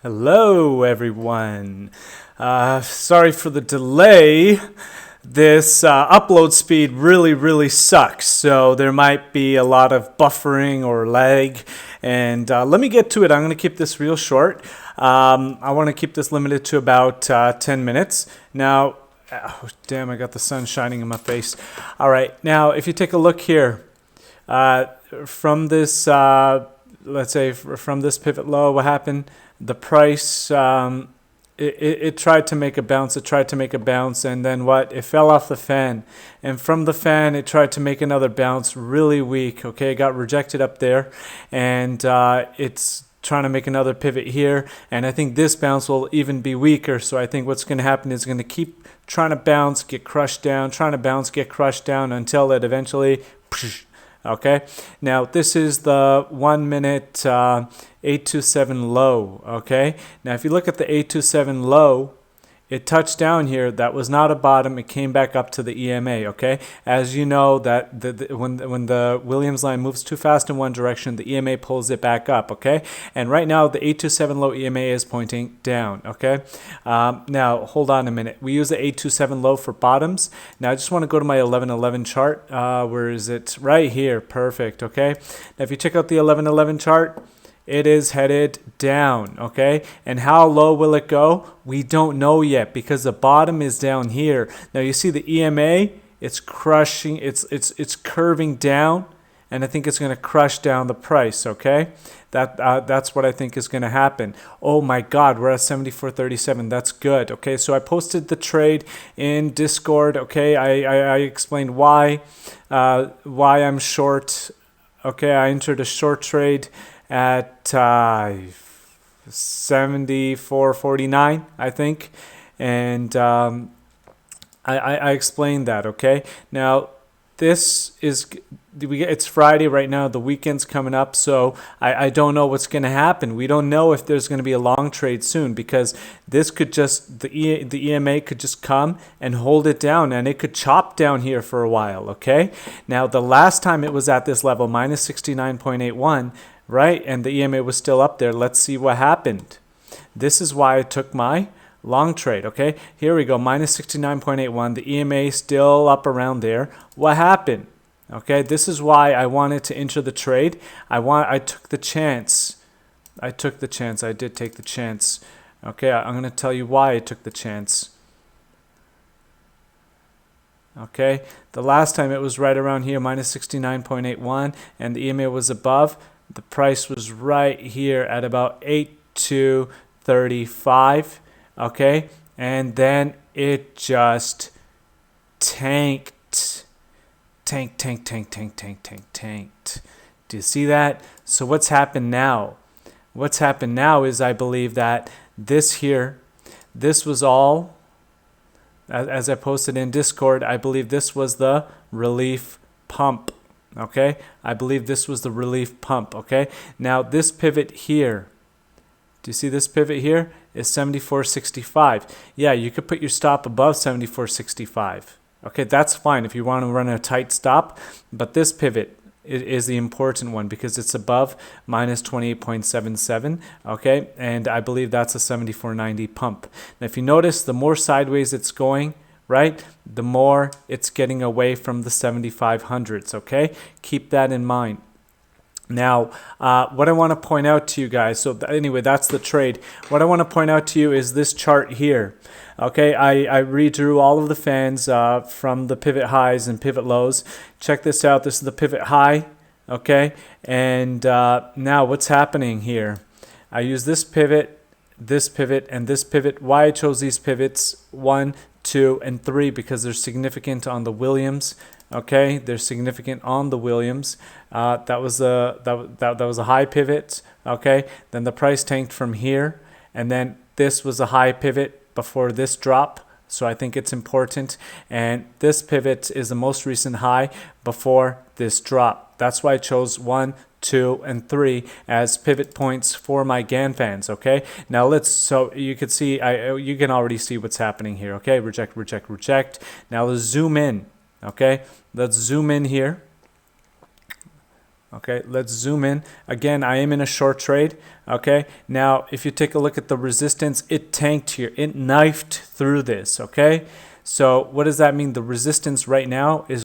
Hello, everyone. Sorry for the delay. This upload speed really sucks, so there might be a lot of buffering or lag. And let me get to it. I'm going to keep this real short. I want to keep this limited to about 10 minutes. Now, oh, damn, I got the sun shining in my face. All right, now, if you take a look here, from this, let's say, from this pivot low, what happened? The price, it tried to make a bounce, and then what? It fell off the fan. And from the fan, it tried to make another bounce, really weak, okay? It got rejected up there, and it's trying to make another pivot here, and I think this bounce will even be weaker. So I think what's going to happen is going to keep trying to bounce, get crushed down, trying to bounce, get crushed down until it eventually, okay? Now, this is the 1 minute 827 low, okay? Now, if you look at the 827 low, it touched down here. That was not a bottom. It came back up to the EMA, okay? As you know, that when the Williams line moves too fast in one direction, the EMA pulls it back up, okay? And right now, the 827 low EMA is pointing down, okay? Now, hold on a minute. We use the 827 low for bottoms. Now, I just want to go to my 1111 chart. Where is it? Right here. Perfect, okay? Now, if you check out the 1111 chart, it is headed down, okay? And how low will it go? We don't know yet because the bottom is down here. Now you see the EMA, it's crushing, it's curving down, and I think it's going to crush down the price, okay? That's what I think is going to happen. Oh my God, we're at 74.37. That's good, okay? So I posted the trade in Discord, okay? I explained why I'm short, okay? I entered a short trade at 74.49, I think, and I explained that. Okay, now this is it's Friday right now. The weekend's coming up, so I don't know what's going to happen. We don't know if there's going to be a long trade soon because this could just the EMA could just come and hold it down, and it could chop down here for a while. Okay, now the last time it was at this level, minus 69.81. Right, and the EMA was still up there. Let's see what happened. This is why I took my long trade, okay? Here we go, minus 69.81. The EMA still up around there. What happened? Okay, this is why I wanted to enter the trade. I took the chance. I did take the chance. Okay, I'm going to tell you why I took the chance. Okay, the last time it was right around here, minus 69.81, and the EMA was above. The price was right here at about 8235, okay? And then it just tanked. Do you see that? So what's happened now? What's happened now is I believe that this was all, as I posted in Discord, I believe this was the relief pump. Okay, I believe this was the relief pump. Okay, now this pivot here, do you see this pivot here is 74.65? Yeah, you could put your stop above 74.65. Okay, that's fine if you want to run a tight stop, but this pivot is the important one because it's above minus 28.77. Okay, and I believe that's a 74.90 pump. Now, if you notice, the more sideways it's going, right, the more it's getting away from the 7500s, okay? Keep that in mind. Now, what I want to point out to you guys, so anyway, that's the trade. What I want to point out to you is this chart here, okay? I redrew all of the fans from the pivot highs and pivot lows. Check this out. This is the pivot high, okay? And now what's happening here? I use this pivot, and this pivot. Why I chose these pivots, 1, 2, and 3, because they're significant on the Williams. Okay, they're significant on the Williams. That was a high pivot. Okay, then the price tanked from here, and then this was a high pivot before this drop. So I think it's important. And this pivot is the most recent high before this drop. That's why I chose 1, 2, and 3 as pivot points for my GAN fans. Okay. Now so you can see, you can already see what's happening here. Okay. Reject, reject, reject. Now let's zoom in. Okay. Let's zoom in here. Okay, let's zoom in. Again, I am in a short trade. Okay, now if you take a look at the resistance, it tanked here. It knifed through this. Okay, so what does that mean? The resistance right now is